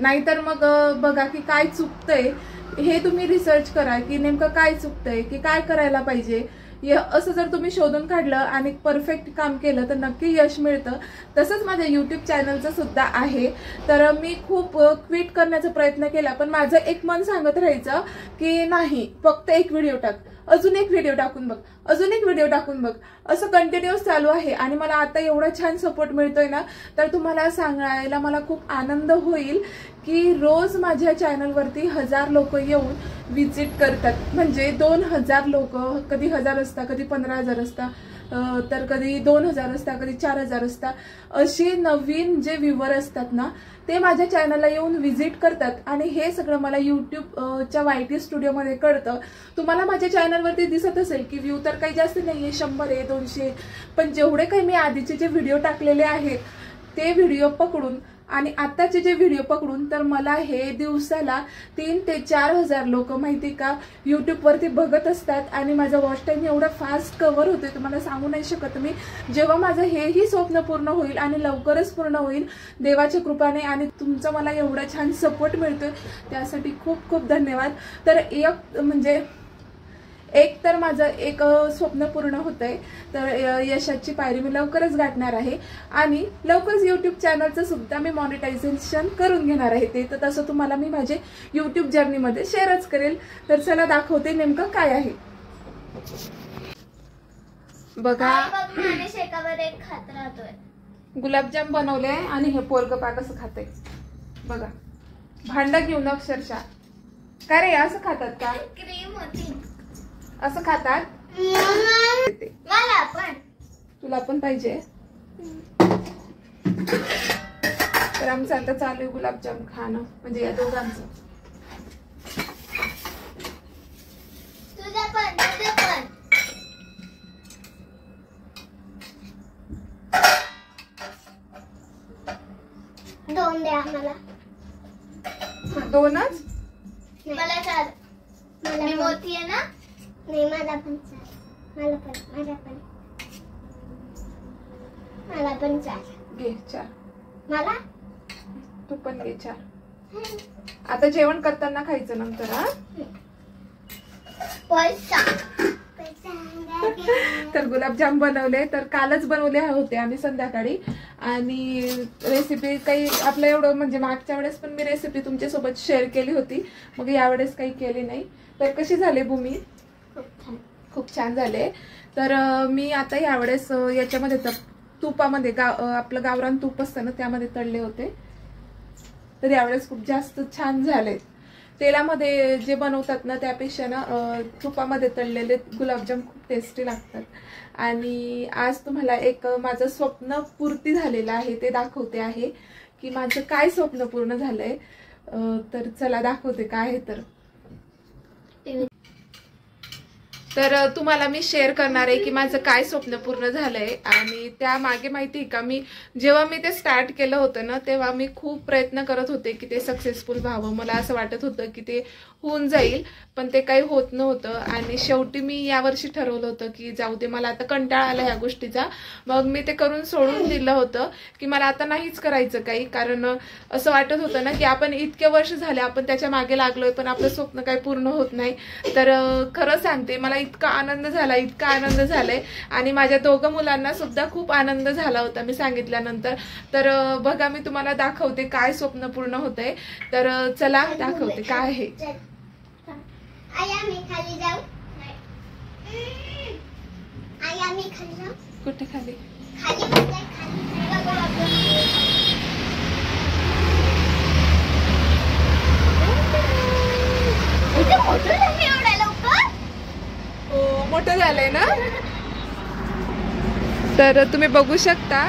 नाहीतर मग बघा की काय चुकतंय हे तुम्ही रिसर्च करा की नेमकं काय चुकतंय की काय करायला पाहिजे. असं जर तुम्ही शोधून काढलं आणि परफेक्ट काम केलं तर नक्की यश मिळतं. तसंच माझ्या यूट्यूब चॅनलचं सुद्धा आहे. तर मी खूप क्विट करण्याचा प्रयत्न केला, पण माझं एक मन सांगत राहायचं की नाही, फक्त एक व्हिडिओ टाक, अजून एक व्हिडिओ टाकून बघ, अजून एक व्हिडिओ टाकून बघ, असं कंटिन्युअस चालू आहे. आणि मला आता एवढा छान सपोर्ट मिळतोय ना, तर तुम्हाला सांगायला मला खूप आनंद होईल की रोज माझ्या चॅनलवरती 1000 लोक येऊन विजिट करतात. म्हणजे 2000 लोक, कधी 1000 असतात, कधी 15000 असतात, तर कधी 2000 असतात, कधी 4000 असतात. असे नवीन जे व्ह्यूवर असतात ना, ते माझ्या चॅनलला येऊन व्हिजिट करतात. आणि हे सगळं मला यूट्यूबच्या YT स्टुडिओमध्ये कळतं. तुम्हाला माझ्या चॅनलवरती दिसत असेल की व्ह्यू तर काही जास्त नाहीये, 100 आहे, 200, पण जेवढे काही मी आधीचे जे व्हिडिओ टाकलेले आहेत ते व्हिडिओ पकडून आणि आताचे जे व्हिडिओ पकडून तर मला हे दिवसाला 3 ते 4000 लोक माहिती का यूट्यूबवरती बघत असतात. आणि माझा वॉच टाइम एवढा फास्ट कव्हर होतोय तुम्हाला सांगू नाही शकत मी. जेव्हा माझं हेही स्वप्न पूर्ण होईल आणि लवकरच पूर्ण होईल देवाच्या कृपेने आणि तुमचा मला एवढा छान सपोर्ट मिळतोय त्यासाठी खूप खूप धन्यवाद. तर एक तर माझं एक स्वप्न पूर्ण होतंय. तर यशाची पायरी मी लवकरच गाठणार आहे आणि लवकरच यूट्यूब चॅनलचं सुद्धा मी मॉनिटायझेशन करून घेणार आहे. ते तर तसं तुम्हाला मी माझे यूट्यूब जर्नीमध्ये शेअरच करेल. तर चला दाखवते नेमकं काय आहे. बघा गुलाबजाम बनवले आणि हे पोरगं पा कसं खातंय बघा. भांडं घेऊन अक्षरशः. काय रे असं खातात का? असं खातात? मला पण. तुला पण पाहिजे? तर आमचं आता चालू आहे गुलाबजाम खाणं, म्हणजे या दोघांचं. तुझं पण. दोन द्या मला. दोनच? मला 4. मी मोठी आहे ना. नाही मला पण 4. मला पण 4. घे 4. मला तू पण घे 4. आता जेवण करताना खायचं नंतर. हा पैसा. तर गुलाबजाम बनवले, तर कालच बनवले होते आम्ही संध्याकाळी. आणि रेसिपी काही आपलं एवढं म्हणजे मागच्या वेळेस पण मी रेसिपी तुमच्यासोबत शेअर केली होती, मग यावेळेस काही केली नाही. तर कशी झाले भूमी? खूप छान झाले. तर मी आता यावेळेस याच्यामध्ये तुपामध्ये आपलं गावरान तूप असतं ना त्यामध्ये तळले होते. तर यावेळेस खूप जास्त छान झाले. तेलामध्ये जे बनवतात ना त्यापेक्षा ना तुपामध्ये तळलेले गुलाबजाम खूप टेस्टी लागतात. आणि आज तुम्हाला एक माझं स्वप्न पूर्ती झालेलं आहे ते दाखवते आहे की माझं काय स्वप्न पूर्ण झालंय. तर चला दाखवते काय आहे. तर तुम्हाला मी शेअर करणार आहे की माझं काय स्वप्न पूर्ण झालंय. आणि त्यामागे माहिती का, मी जेव्हा मी ते स्टार्ट केलं होतं ना तेव्हा मी खूप प्रयत्न करत होते की ते सक्सेसफुल व्हावं. मला असं वाटत होतं की ते होऊन जाईल, पण ते काही होत नव्हतं. आणि शेवटी मी यावर्षी ठरवलं होतं की जाऊ दे, मला आता कंटाळा आला ह्या गोष्टीचा. मग मी ते करून सोडून दिलं होतं की मला आता नाहीच करायचं काही. कारण असं वाटत होतं ना की आपण इतके वर्ष झाले आपण त्याच्या मागे लागलोय पण आपलं स्वप्न काही पूर्ण होत नाही. तर खरं सांगते मला इतका आनंद झालाय. आणि माझ्या 2 मुलांना सुद्धा खूप आनंद झाला होता मी सांगितल्यानंतर. तर बघा मी तुम्हाला दाखवते काय स्वप्न पूर्ण होतंय. तर चला दाखवते काय आहे. कुठे खाली? मोठं झालंय ना. तर तुम्ही बघू शकता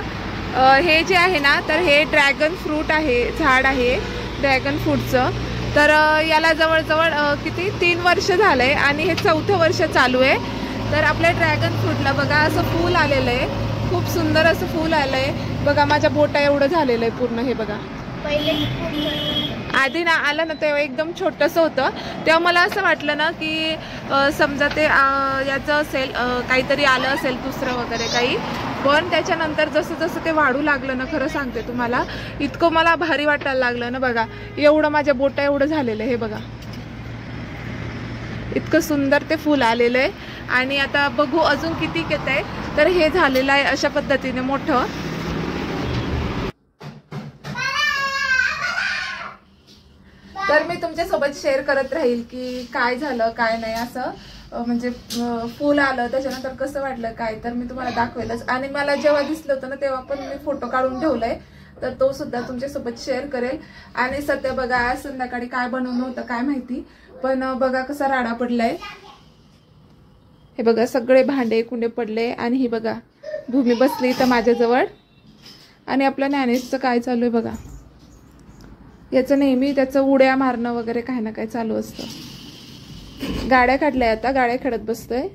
हे जे आहे ना, तर हे ड्रॅगन फ्रूट आहे, झाड आहे ड्रॅगन फ्रूटचं. तर याला जवळजवळ किती 3 वर्ष झालंय आणि हे 4थं वर्ष चालू आहे. तर आपल्या ड्रॅगन फ्रूटला बघा असं फूल आलेलं आहे, खूप सुंदर असं फूल आलंय बघा. माझ्या बोटा एवढं झालेलं आहे पूर्ण. हे बघा आधी ना आलं ना तेव्हा एकदम छोटंसं होतं. तेव्हा मला असं वाटलं ना की समजा ते याचं असेल, काहीतरी आलं असेल दुसरं वगैरे काही, पण त्याच्यानंतर जसं जसं ते वाढू लागलं ना, खरं सांगते तुम्हाला, इतकं मला भारी वाटायला लागलं ना. बघा एवढं माझ्या बोटा एवढं झालेलं आहे, हे बघा इतकं सुंदर ते फूल आलेलं आहे. आणि आता बघू अजून किती येत आहे. तर हे झालेलं आहे अशा पद्धतीने मोठं. तर मी तुमच्यासोबत शेअर करत राहील की काय झालं काय नाही, असं म्हणजे फूल आलं त्याच्यानंतर कसं वाटलं काय, तर मी तुम्हाला दाखवेलच. आणि मला जेव्हा दिसलं होतं ना तेव्हा पण मी फोटो काढून ठेवलाय, तर तो सुद्धा तुमच्यासोबत शेअर करेल. आणि सध्या बघा आज संध्याकाळी काय बनवलं होतं काय माहिती, पण बघा कसा राडा पडलाय. हे बघा सगळे भांडे कुंडे पडले. आणि ही बघा भूमी बसली तर माझ्याजवळ. आणि आपल्या ज्ञानेशचं काय चालू आहे बघा, याचं नेहमी त्याचं उड्या मारणं वगैरे काही ना काही चालू असतं. गाड्या काढल्या, आता गाड्या खेळत बसतोय.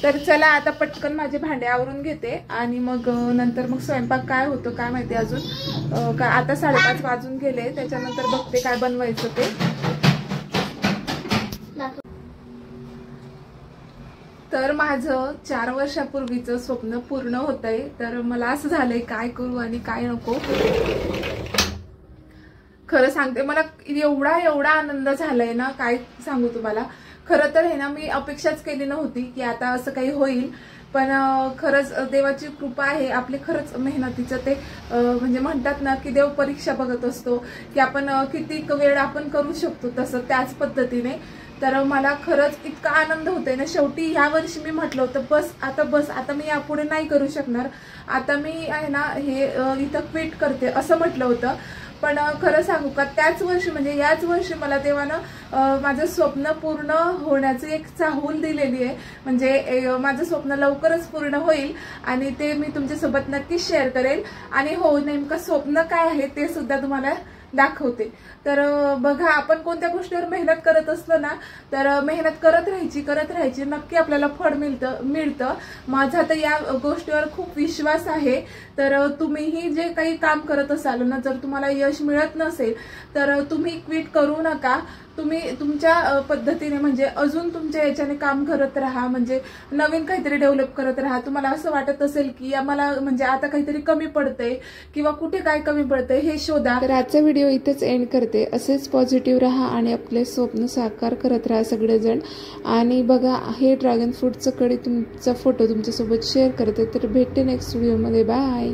तर चला आता पटकन माझे भांडे आवरून घेते आणि मग नंतर मग स्वयंपाक काय होतो काय माहिती अजून. का आता 5:30 वाजून गेले, त्याच्यानंतर बघते काय बनवायचं ते. तर माझं 4 वर्षापूर्वीचं स्वप्न पूर्ण होतंय. तर मला असं झालंय काय करू आणि काय नको. खरं सांगते मला एवढा आनंद झालाय ना, काय सांगू तुम्हाला. खरं तर हे ना मी अपेक्षाच केली नव्हती की आता असं काही होईल, पण खरंच देवाची कृपा आहे आपली, खरंच मेहनतीचं ते म्हणजे म्हणतात ना की देव परीक्षा बघत असतो की आपण किती वेळ आपण करू शकतो, तसं त्याच पद्धतीने. तर मला खरंच इतका आनंद होतोय ना. शेवटी ह्या वर्षी मी म्हटलं होतं बस आता मी यापुढे नाही करू शकणार, आता मी आहे ना हे इथं क्विट करते असं म्हटलं होतं. पण खरं सांगू का त्याच वर्षी म्हणजे याच वर्षी मला देवानं माझं स्वप्न पूर्ण होण्याची एक चाहूल दिलेली आहे. म्हणजे माझं स्वप्न लवकरच पूर्ण होईल आणि ते मी तुमच्यासोबत नक्कीच शेअर करेल. आणि हो, नेमकं स्वप्न काय आहे ते सुद्धा तुम्हाला दाखवते. तर बघा आपण कोणत्या गोष्टीवर मेहनत करत असलो ना, तर मेहनत करत राहायची नक्की आपल्याला फळ मिळतं. माझा तर या गोष्टीवर खूप विश्वास आहे. तर तुम्हीही जे काही काम करत असाल ना, जर तुम्हाला यश मिळत नसेल तर तुम्ही क्विट करू नका. तुम्ही तुमच्या पद्धतीने म्हणजे अजून तुमच्या याच्याने काम करत राहा, म्हणजे नवीन काहीतरी डेव्हलप करत राहा. तुम्हाला असं वाटत असेल की मला म्हणजे आता काहीतरी कमी पडतंय किंवा कुठे काय कमी पडतंय हे शोधा. तर आजचा व्हिडिओ इथेच एंड करते. असेच पॉझिटिव्ह राहा आणि आपले स्वप्न साकार करत राहा सगळेजण. आणि बघा हे ड्रॅगन फ्रूटचं कडी तुमचा फोटो तुमच्यासोबत शेअर करते. तर भेटते नेक्स्ट व्हिडिओमध्ये. बाय.